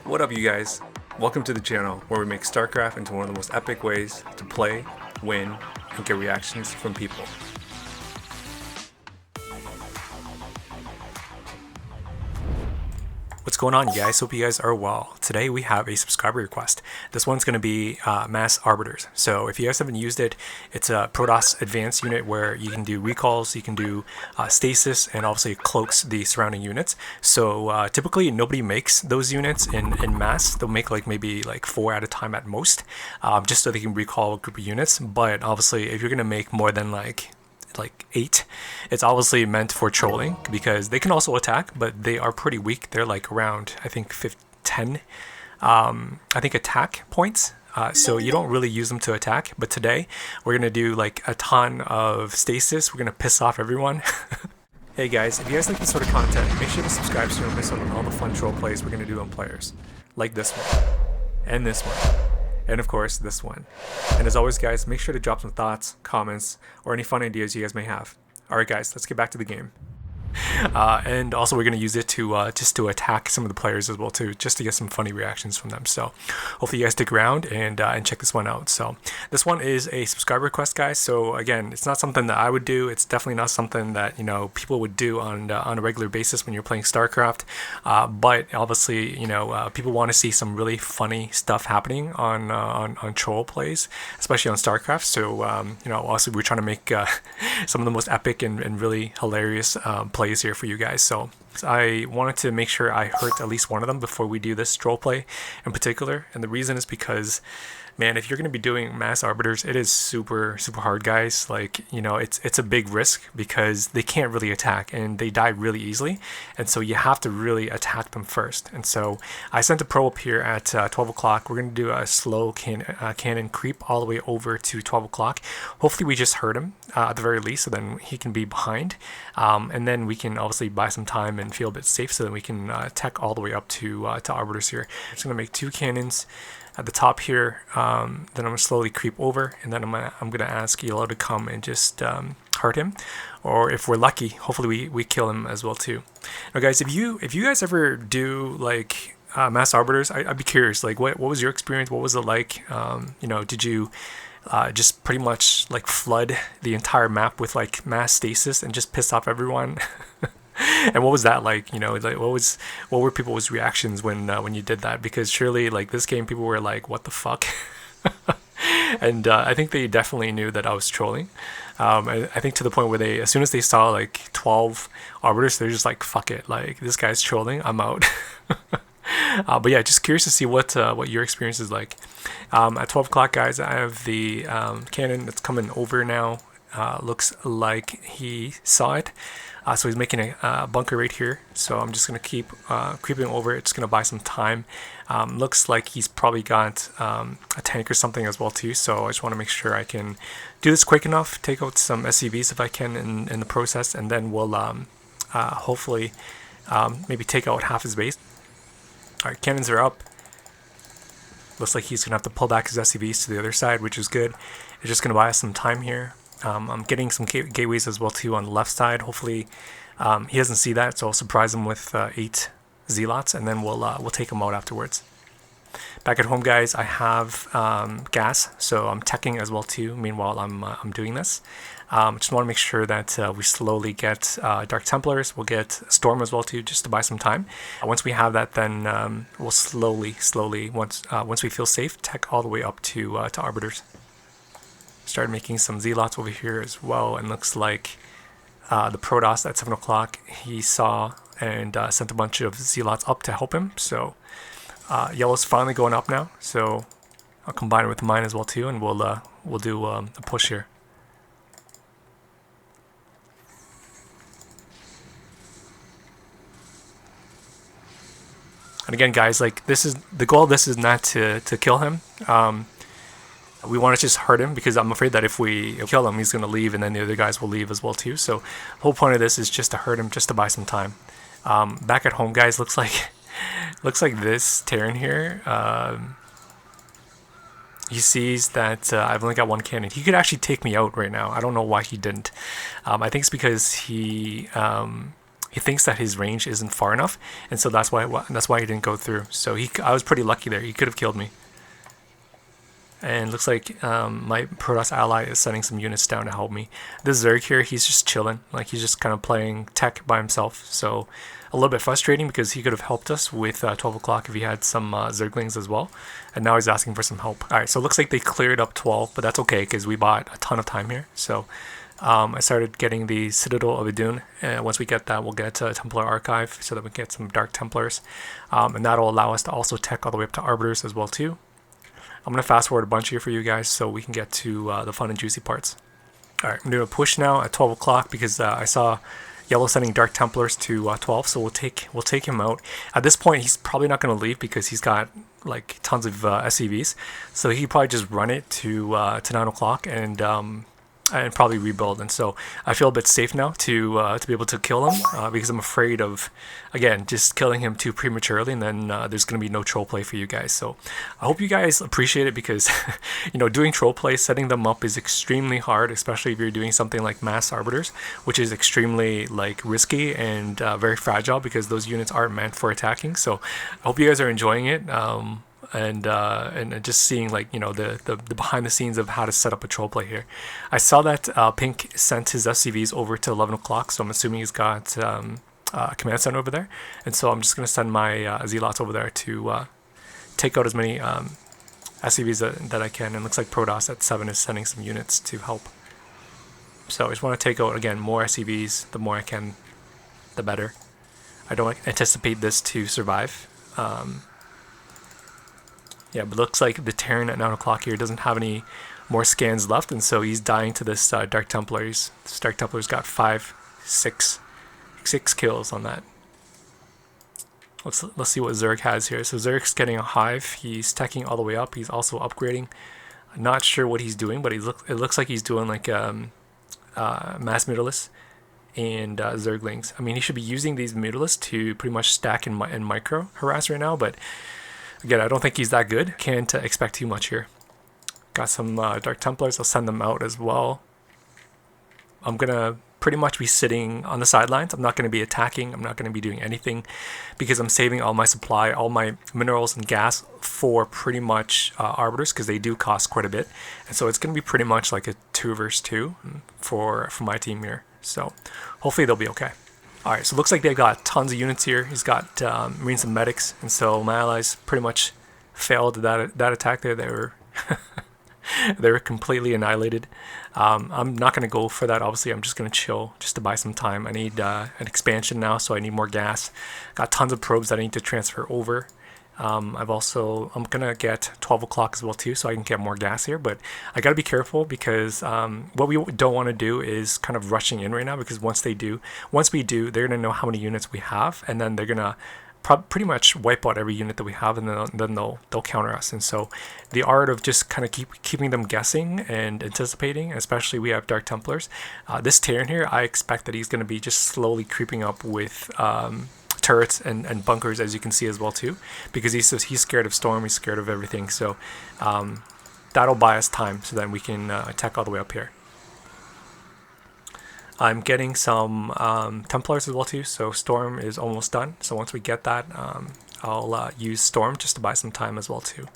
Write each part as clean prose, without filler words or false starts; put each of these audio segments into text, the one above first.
What up, you guys? Welcome to the channel where we make StarCraft into one of the most epic ways to play, win, and get reactions from people. What's going on, you guys? Hope you guys are well. Today we have a subscriber request. This one's going to be Mass Arbiters. So if you guys haven't used it, it's a Protoss advanced unit where you can do recalls, you can do Stasis, and obviously it cloaks the surrounding units. So typically nobody makes those units in Mass. They'll make maybe 4 at a time at most, just so they can recall a group of units. But obviously if you're going to make more than like 8, it's obviously meant for trolling, because they can also attack, but they are pretty weak. They're around, I think, 10 I think attack points, so you don't really use them to attack. But today we're gonna do a ton of stasis. We're gonna piss off everyone. Hey guys, if you guys like this sort of content, make sure to subscribe so you don't miss out on all the fun troll plays we're gonna do on players, like this one and this one, and of course this one. And as always, guys, make sure to drop some thoughts, comments, or any fun ideas you guys may have. Alright guys, let's get back to the game. And also we're going to use it to just to attack some of the players as well too, just to get some funny reactions from them. So hopefully you guys stick around and check this one out. So this one is a subscriber request, guys. So again, it's not something that I would do. It's definitely not something that people would do on a regular basis when you're playing StarCraft. But obviously people want to see some really funny stuff happening on troll plays, especially on StarCraft. So also we're trying to make some of the most epic and really hilarious plays here for you guys. So I wanted to make sure I hurt at least one of them before we do this troll play in particular. And the reason is because, man, if you're going to be doing Mass Arbiters, it is super hard, guys. It's a big risk because they can't really attack and they die really easily, and so you have to really attack them first. And so I sent a pro up here at 12 o'clock. We're going to do a slow cannon creep all the way over to 12 o'clock. Hopefully we just hurt him at the very least, so then he can be behind, and then we can obviously buy some time and feel a bit safe, so then we can tech all the way up to Arbiters here. I'm just going to make 2 cannons at the top here, then I'm gonna slowly creep over, and then I'm gonna ask Yellow to come and just hurt him, or if we're lucky, hopefully we kill him as well too. Now, guys, if you guys ever do Mass Arbiters, I'd be curious, what was your experience? What was it like? Did you just pretty much flood the entire map with mass stasis and just piss off everyone? And what was that like? What were people's reactions when you did that? Because surely this game, people were like, what the fuck? And I think they definitely knew that I was trolling. I think to the point where as soon as they saw 12 arbiters, they're just like, fuck it, this guy's trolling, I'm out. But yeah, just curious to see what your experience is like. At 12 o'clock, guys, I have the cannon that's coming over now. Looks like he saw it. So he's making a bunker right here. So I'm just going to keep creeping over it. Just going to buy some time. Looks like he's probably got a tank or something as well too. So I just want to make sure I can do this quick enough, take out some SCVs if I can in the process, and then we'll hopefully maybe take out half his base. Alright, cannons are up. Looks like he's going to have to pull back his SCVs to the other side, which is good. It's just going to buy us some time here. I'm getting some gateways as well too on the left side. Hopefully he doesn't see that, so I'll surprise him with 8 zealots, and then we'll take him out afterwards. Back at home, guys, I have gas, so I'm teching as well too. Meanwhile, I'm doing this. Just want to make sure that we slowly get Dark Templars. We'll get Storm as well too, just to buy some time. Once we have that, then we'll slowly once we feel safe, tech all the way up to Arbiters. Started making some zealots over here as well, and looks like the Protoss at 7 o'clock he saw and sent a bunch of zealots up to help him. So yellow's finally going up now, so I'll combine it with mine as well too, and we'll do a push here. And again, guys, this is the goal. This is not to kill him. We want to just hurt him, because I'm afraid that if we kill him, he's going to leave, and then the other guys will leave as well too. So the whole point of this is just to hurt him, just to buy some time. Back at home, guys, looks like this Terran here. He sees that I've only got 1 cannon. He could actually take me out right now. I don't know why he didn't. I think it's because he he thinks that his range isn't far enough, and so that's why he didn't go through. So I was pretty lucky there. He could have killed me. And looks like my Protoss ally is sending some units down to help me. This Zerg here, he's just chilling. Like, he's just kind of playing tech by himself. So a little bit frustrating because he could have helped us with 12 o'clock if he had some Zerglings as well. And now he's asking for some help. Alright, so it looks like they cleared up 12, but that's okay because we bought a ton of time here. So I started getting the Citadel of Idun, and once we get that, we'll get to Templar Archive so that we can get some Dark Templars. And that'll allow us to also tech all the way up to Arbiters as well too. I'm going to fast forward a bunch here for you guys so we can get to the fun and juicy parts. Alright, I'm doing a push now at 12 o'clock because I saw Yellow sending Dark Templars to 12, so we'll take him out. At this point, he's probably not going to leave because he's got like tons of SCVs, so he probably just run it to 9 o'clock and probably rebuild. And so I feel a bit safe now to be able to kill him because I'm afraid of, again, just killing him too prematurely, and then there's going to be no troll play for you guys. So I hope you guys appreciate it because you know, doing troll play, setting them up is extremely hard, especially if you're doing something like Mass Arbiters, which is extremely like risky and very fragile because those units aren't meant for attacking. So I hope you guys are enjoying it. And just seeing, like, you know, the behind the scenes of how to set up a troll play here. I saw that Pink sent his SCVs over to 11 o'clock, so I'm assuming he's got a command center over there, and so I'm just going to send my Zealots over there to take out as many SCVs that I can. And it looks like Protoss at 7 is sending some units to help. So I just want to take out, again, more SCVs. The more I can, the better. I don't anticipate this to survive. Yeah, but looks like the Terran at 9 o'clock here doesn't have any more scans left, and so he's dying to this Dark Templar. This Dark Templar's got 6 kills on that. Let's see what Zerg has here. So Zerg's getting a hive. He's teching all the way up. He's also upgrading. I'm not sure what he's doing, but it looks like he's doing like Mass Mutalisks and Zerglings. I mean, he should be using these Mutalisks to pretty much stack and micro harass right now, but again, I don't think he's that good. Can't expect too much here. Got some Dark Templars. I'll send them out as well. I'm going to pretty much be sitting on the sidelines. I'm not going to be attacking. I'm not going to be doing anything because I'm saving all my supply, all my minerals and gas for pretty much Arbiters because they do cost quite a bit. And so it's going to be pretty much like a 2 versus 2 for my team here. So hopefully they'll be okay. Alright, so it looks like they've got tons of units here. He's got Marines and Medics, and so my allies pretty much failed that attack there. They were they were completely annihilated. I'm not going to go for that, obviously. I'm just going to chill just to buy some time. I need an expansion now, so I need more gas. Got tons of probes that I need to transfer over. I'm gonna get 12 o'clock as well too, so I can get more gas here, but I gotta be careful because what we don't want to do is kind of rushing in right now, because once we do, they're gonna know how many units we have, and then they're gonna pretty much wipe out every unit that we have, and then they'll counter us. And so the art of just kind of keeping them guessing and anticipating, especially we have Dark Templars. This Terran here, I expect that he's gonna be just slowly creeping up with turrets and bunkers, as you can see as well too, because he's scared of storm, he's scared of everything. So that'll buy us time so that we can attack all the way up here. I'm getting some Templars as well too, so Storm is almost done. So once we get that, I'll use Storm just to buy some time as well too.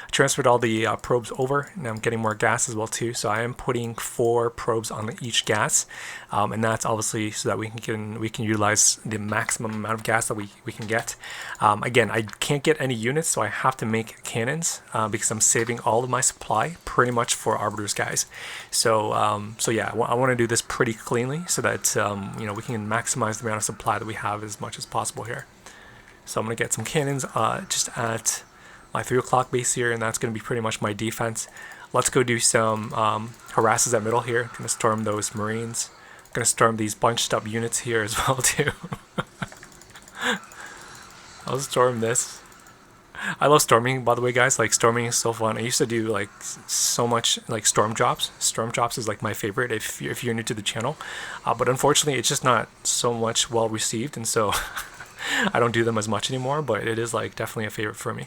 I transferred all the probes over, and I'm getting more gas as well too. So I am putting 4 probes on each gas, and that's obviously so that we can utilize the maximum amount of gas that we can get. Again, I can't get any units, so I have to make cannons because I'm saving all of my supply pretty much for Arbiters, guys. So yeah, I want to do this pretty cleanly so that you know, we can maximize the amount of supply that we have as much as possible here. So I'm going to get some cannons just at my 3 o'clock base here, and that's going to be pretty much my defense. Let's go do some harasses at middle here. Going to storm those Marines. Going to storm these bunched up units here as well too. I'll storm this. I love storming, by the way, guys. Like, storming is so fun. I used to do like so much like storm drops. Storm drops is like my favorite if you're new to the channel, but unfortunately it's just not so much well received, and so I don't do them as much anymore, but it is like definitely a favorite for me.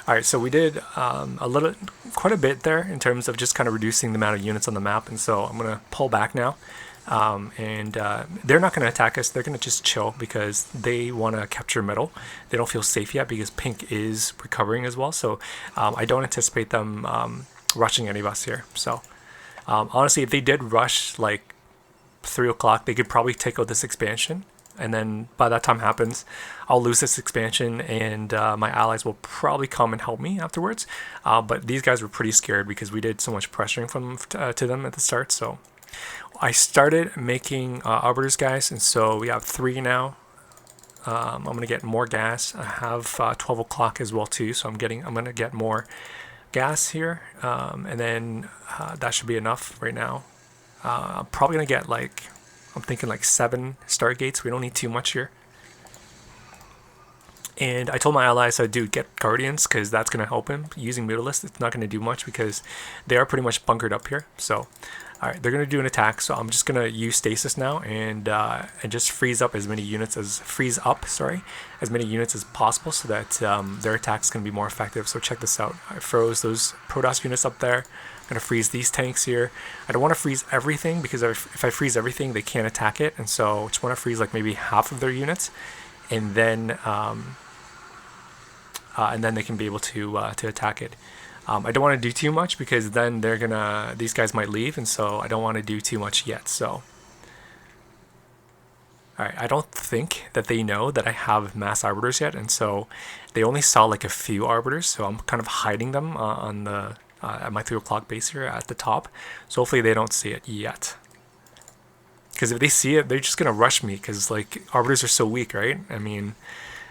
Alright, so we did quite a bit there in terms of just kind of reducing the amount of units on the map, and so I'm going to pull back now and they're not going to attack us. They're going to just chill because they want to capture middle. They don't feel safe yet because pink is recovering as well. So I don't anticipate them rushing any of us here. So honestly, if they did rush like 3 o'clock, they could probably take out this expansion. And then by that time happens, I'll lose this expansion, and my allies will probably come and help me afterwards. But these guys were pretty scared because we did so much pressuring from to them at the start. So I started making arbiters, guys, and so we have 3 now. I'm gonna get more gas. I have 12 o'clock as well too, so I'm gonna get more gas here, and then that should be enough right now. I'm probably gonna get like, I'm thinking like 7 stargates. We don't need too much here. And I told my allies, dude, get guardians because that's gonna help him. Using Mutalist, it's not gonna do much because they are pretty much bunkered up here. So, all right, they're gonna do an attack. So I'm just gonna use Stasis now and just freeze up as many units as many units as possible so that their attack's gonna be more effective. So check this out. I froze those Protoss units up there. I'm gonna freeze these tanks here. I don't want to freeze everything because if I freeze everything, they can't attack it, and so I just want to freeze like maybe half of their units, and then they can be able to attack it. I don't want to do too much because then these guys might leave, and so I don't want to do too much yet. So, all right, I don't think that they know that I have mass arbiters yet, and so they only saw like a few arbiters. So I'm kind of hiding them on the at my 3 o'clock base here at the top. So hopefully they don't see it yet. Because if they see it, they're just gonna rush me because like arbiters are so weak, right? I mean,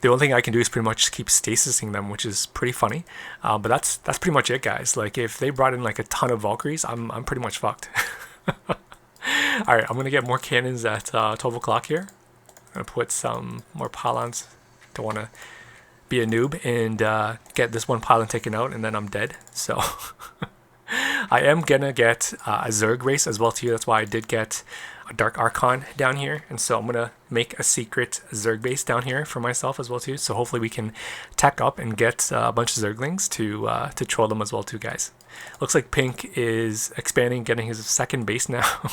the only thing I can do is pretty much keep stasising them, which is pretty funny. But that's pretty much it, guys. Like if they brought in like a ton of Valkyries, I'm pretty much fucked. All right, I'm gonna get more cannons at 12 o'clock here. I'm gonna put some more pylons. Don't want to be a noob and get this one pylon taken out, and then I'm dead. So I am gonna get a Zerg race as well too. That's why I did get a Dark Archon down here, and so I'm gonna make a secret Zerg base down here for myself as well too. So hopefully we can tech up and get a bunch of Zerglings to troll them as well too, guys. Looks like Pink is expanding, getting his second base now.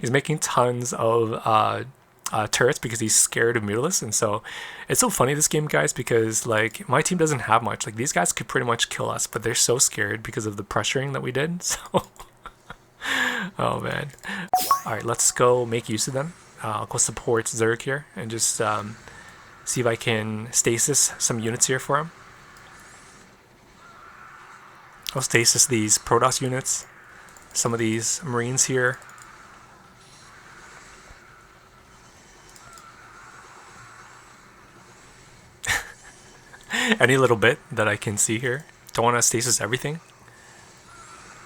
He's making tons of turrets because he's scared of Mutalists, and so it's so funny this game, guys, because like my team doesn't have much. Like these guys could pretty much kill us, but they're so scared because of the pressuring that we did. So oh man. All right, let's go make use of them. I'll go support Zerg here and just see if I can stasis some units here for him. I'll stasis these Protoss units, some of these Marines here. Any little bit that I can see here. Don't want to stasis everything,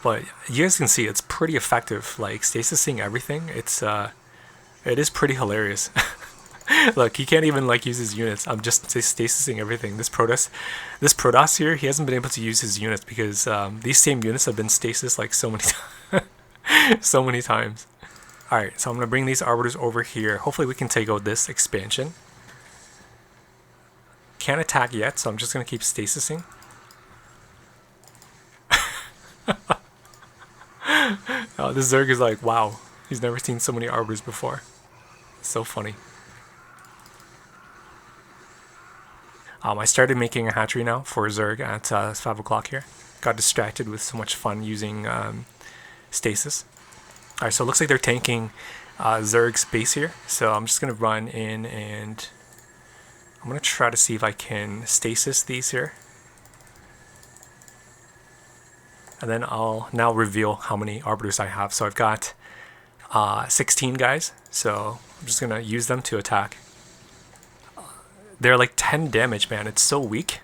but you guys can see it's pretty effective. Like stasising everything, it is pretty hilarious. Look, he can't even like use his units. I'm just stasising everything. This Protoss here, he hasn't been able to use his units because these same units have been stasis like so many times. All right, so I'm gonna bring these arbiters over here. Hopefully we can take out this expansion. Can't attack yet, so I'm just gonna keep stasising. This Zerg is like, wow, he's never seen so many arbiters before. It's so funny. I started making a hatchery now for Zerg at 5 o'clock here. Got distracted with so much fun using Stasis. Alright, so it looks like they're tanking Zerg's base here. So I'm just going to run in and I'm going to try to see if I can Stasis these here. And then I'll now reveal how many Arbiters I have. So I've got 16 guys. So I'm just going to use them to attack. They're like 10 damage, man. It's so weak.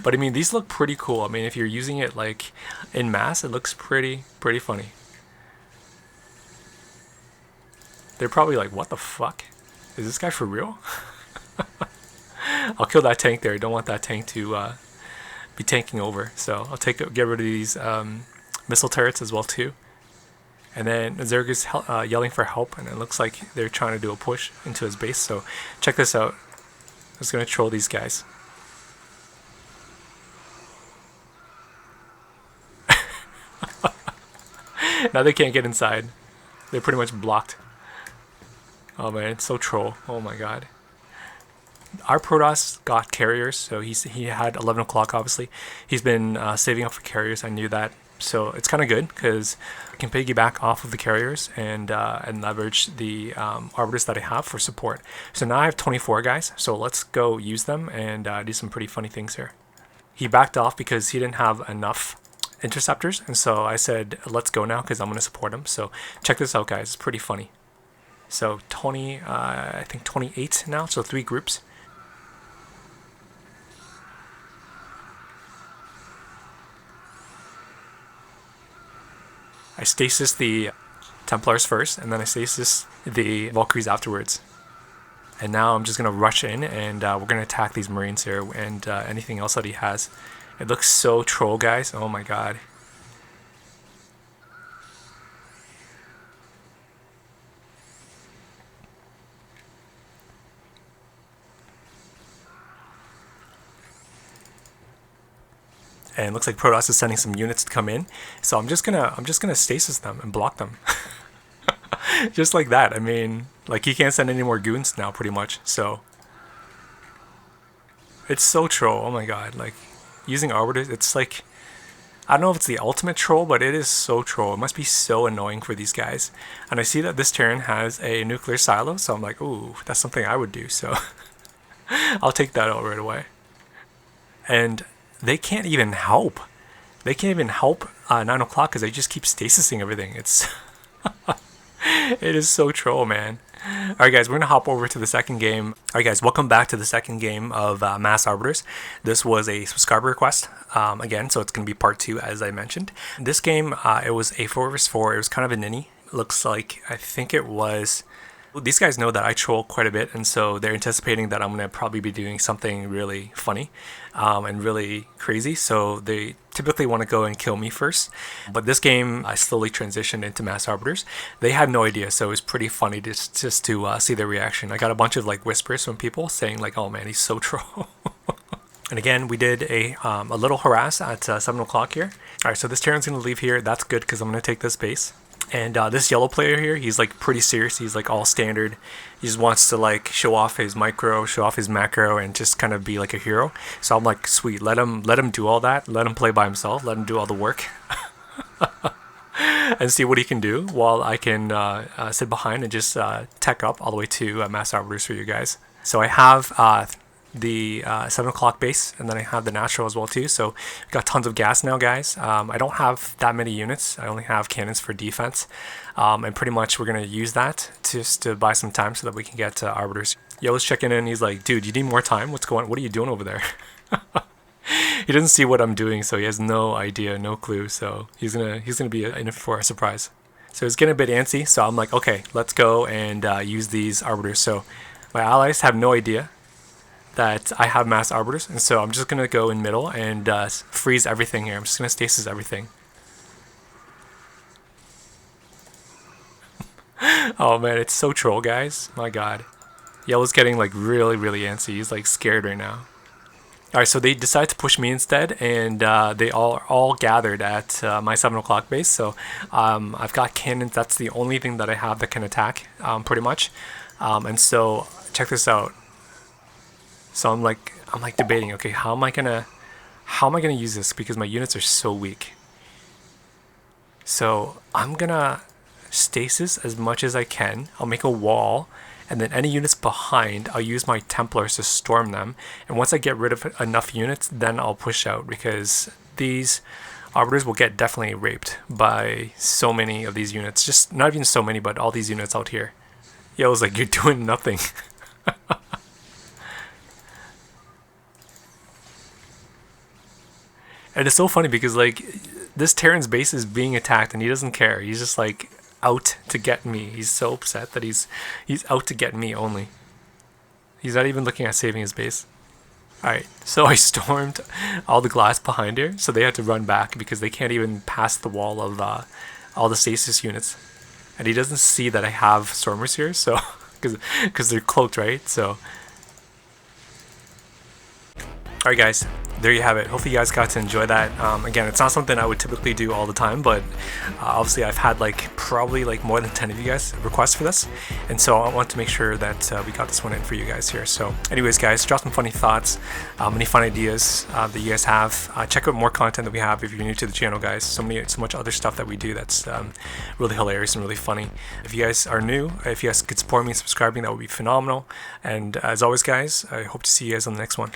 But I mean, these look pretty cool. I mean, if you're using it like in mass, it looks pretty funny. They're probably like, what the fuck? Is this guy for real? I'll kill that tank there. I don't want that tank to be tanking over. So I'll get rid of these missile turrets as well too. And then Zerg is yelling for help, and it looks like they're trying to do a push into his base. So check this out. I'm just going to troll these guys. Now they can't get inside. They're pretty much blocked. Oh man, it's so troll. Oh my god. Our Protoss got carriers, so he had 11 o'clock. Obviously, he's been saving up for carriers. I knew that, so it's kind of good because I can piggyback off of the carriers and leverage the arbiters that I have for support. So now I have 24 guys. So let's go use them and do some pretty funny things here. He backed off because he didn't have enough interceptors, and so I said, let's go now because I'm going to support him. So check this out, guys. It's pretty funny. So I think 28 now, so 3 groups. I stasis the Templars first, and then I stasis the Valkyries afterwards. And now I'm just going to rush in, and we're going to attack these Marines here, and anything else that he has. It looks so troll, guys. Oh my god. And it looks like Protoss is sending some units to come in, so I'm just gonna stasis them and block them, just like that. I mean, like he can't send any more goons now, pretty much. So it's so troll. Oh my god! Like using arbiters, it's like I don't know if it's the ultimate troll, but it is so troll. It must be so annoying for these guys. And I see that this Terran has a nuclear silo, so I'm like, ooh, that's something I would do. So I'll take that out right away. And they can't even help. They can't even help 9 o'clock because they just keep stasising everything. It's it is so troll, man. Alright guys, we're going to hop over to the second game. Alright guys, welcome back to the second game of Mass Arbiters. This was a subscriber request, again, so it's going to be part 2 as I mentioned. This game, it was a 4vs4, it was kind of a ninny. Looks like, I think it was... These guys know that I troll quite a bit, and so they're anticipating that I'm going to probably be doing something really funny and really crazy, so they typically want to go and kill me first. But this game, I slowly transitioned into Mass Arbiters. They had no idea, so it was pretty funny just to see their reaction. I got a bunch of like whispers from people saying like, oh man, he's so troll. And again, we did a little harass at 7 o'clock here. Alright, so this Terran's going to leave here. That's good because I'm going to take this base. And this yellow player here, he's like pretty serious. He's like all standard. He just wants to like show off his micro, show off his macro, and just kind of be like a hero. So I'm like, sweet, let him do all that. Let him play by himself. Let him do all the work, and see what he can do while I can sit behind and just tech up all the way to Mass Arbiters for you guys. So I have the 7 o'clock base, and then I have the natural as well too, so we've got tons of gas now, guys. I don't have that many units. I only have cannons for defense, and pretty much we're going to use that just to buy some time so that we can get arbiters. Yellow's checking in. He's like, dude, you need more time? What's going on? What are you doing over there? He doesn't see what I'm doing, so he has no idea, no clue, so he's gonna be in for a surprise. So it's getting a bit antsy, so I'm like, okay, let's go and use these arbiters. So my allies have no idea that I have Mass Arbiters, and so I'm just going to go in middle and freeze everything here. I'm just going to stasis everything. Oh man, it's so troll, guys. My god. Yellow's getting like really antsy. He's like scared right now. Alright, so they decided to push me instead, and they all gathered at my 7 o'clock base. So I've got cannons. That's the only thing that I have that can attack, pretty much. And so check this out. So I'm like debating, okay, how am I gonna use this because my units are so weak. So I'm gonna stasis as much as I can. I'll make a wall, and then any units behind, I'll use my Templars to storm them. And once I get rid of enough units, then I'll push out, because these arbiters will get definitely raped by so many of these units. Just not even so many, but all these units out here. Yo, I was like, you're doing nothing. And it's so funny because like this Terran's base is being attacked and he doesn't care. He's just like out to get me. He's so upset that he's out to get me only. He's not even looking at saving his base. Alright, so I stormed all the glass behind here, so they had to run back because they can't even pass the wall of all the stasis units. And he doesn't see that I have stormers here, so because they're cloaked, right? So alright guys, there you have it. Hopefully you guys got to enjoy that. Again, it's not something I would typically do all the time, but obviously I've had probably more than 10 of you guys requests for this, and so I want to make sure that we got this one in for you guys here. So anyways guys, drop some funny thoughts, any fun ideas that you guys have. Check out more content that we have if you're new to the channel, guys. So much other stuff that we do that's really hilarious and really funny. If you guys are new, if you guys could support me and subscribing, that would be phenomenal. And as always guys, I hope to see you guys on the next one.